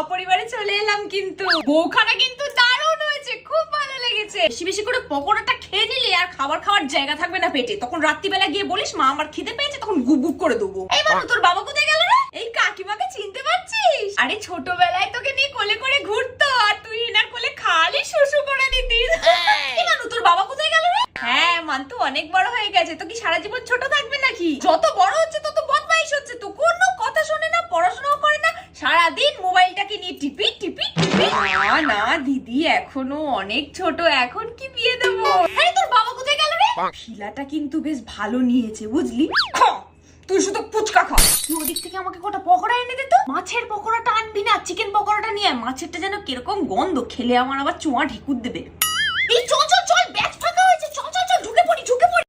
সপরিবারে চলে এলাম, কিন্তু বউখানা কিন্তু দারুণ হয়েছে, খুব ভালো লেগেছে। বেশি বেশি করে পকোড়াটা খেয়ে নিলে আর খাবার খাওয়ার জায়গা থাকবে না পেটে, তখন রাত্রিবেলা গিয়ে বলিস মা আমার খিদে পেয়েছে, তখন গুপ গুপ করে দেবো। এই বাবু তোর বাবা কোথায় গেল রে? এই কাকিমাকে চিনতে পারছিস? আরে ছোটবেলায় তোকে নিয়ে কোলে করে ঘুরতো আর তুই এনার কোলে খালি শুশু করে নিতিস। এই মানু তোর বাবা কোথায় গেল রে? হ্যাঁ মান্তু অনেক বড় হয়ে গেছে, তো কি সারা জীবন ছোট থাকবে নাকি? যত বড় হচ্ছে তত বদমাইশ হচ্ছে, তো কোনো কথা শোনে না, পড়াশোনাও করে না, সারাদিন মোবাইলটাকে নিয়ে টিপি টিপি টিপি। না দিদি এখনো অনেক ছোট, এখন কি বিয়ে দেবো। আরে তোর বাবা কোথায় গেল রে? ফিলাটা কিন্তু বেশ ভালো নিয়েছে বুঝলি। তুই শুধু ফুচকা খা, তুই ওদিক থেকে আমাকে কটা পকোড়া এনে দে তো। মাছের পকোড়াটা আনবি না, চিকেন পকোড়াটা নিয়ে। মাছেরটা যেন কিরকম গন্ধ, খেলে আমার আবার চোয়া ঢেকুর দেবে। এই চল চল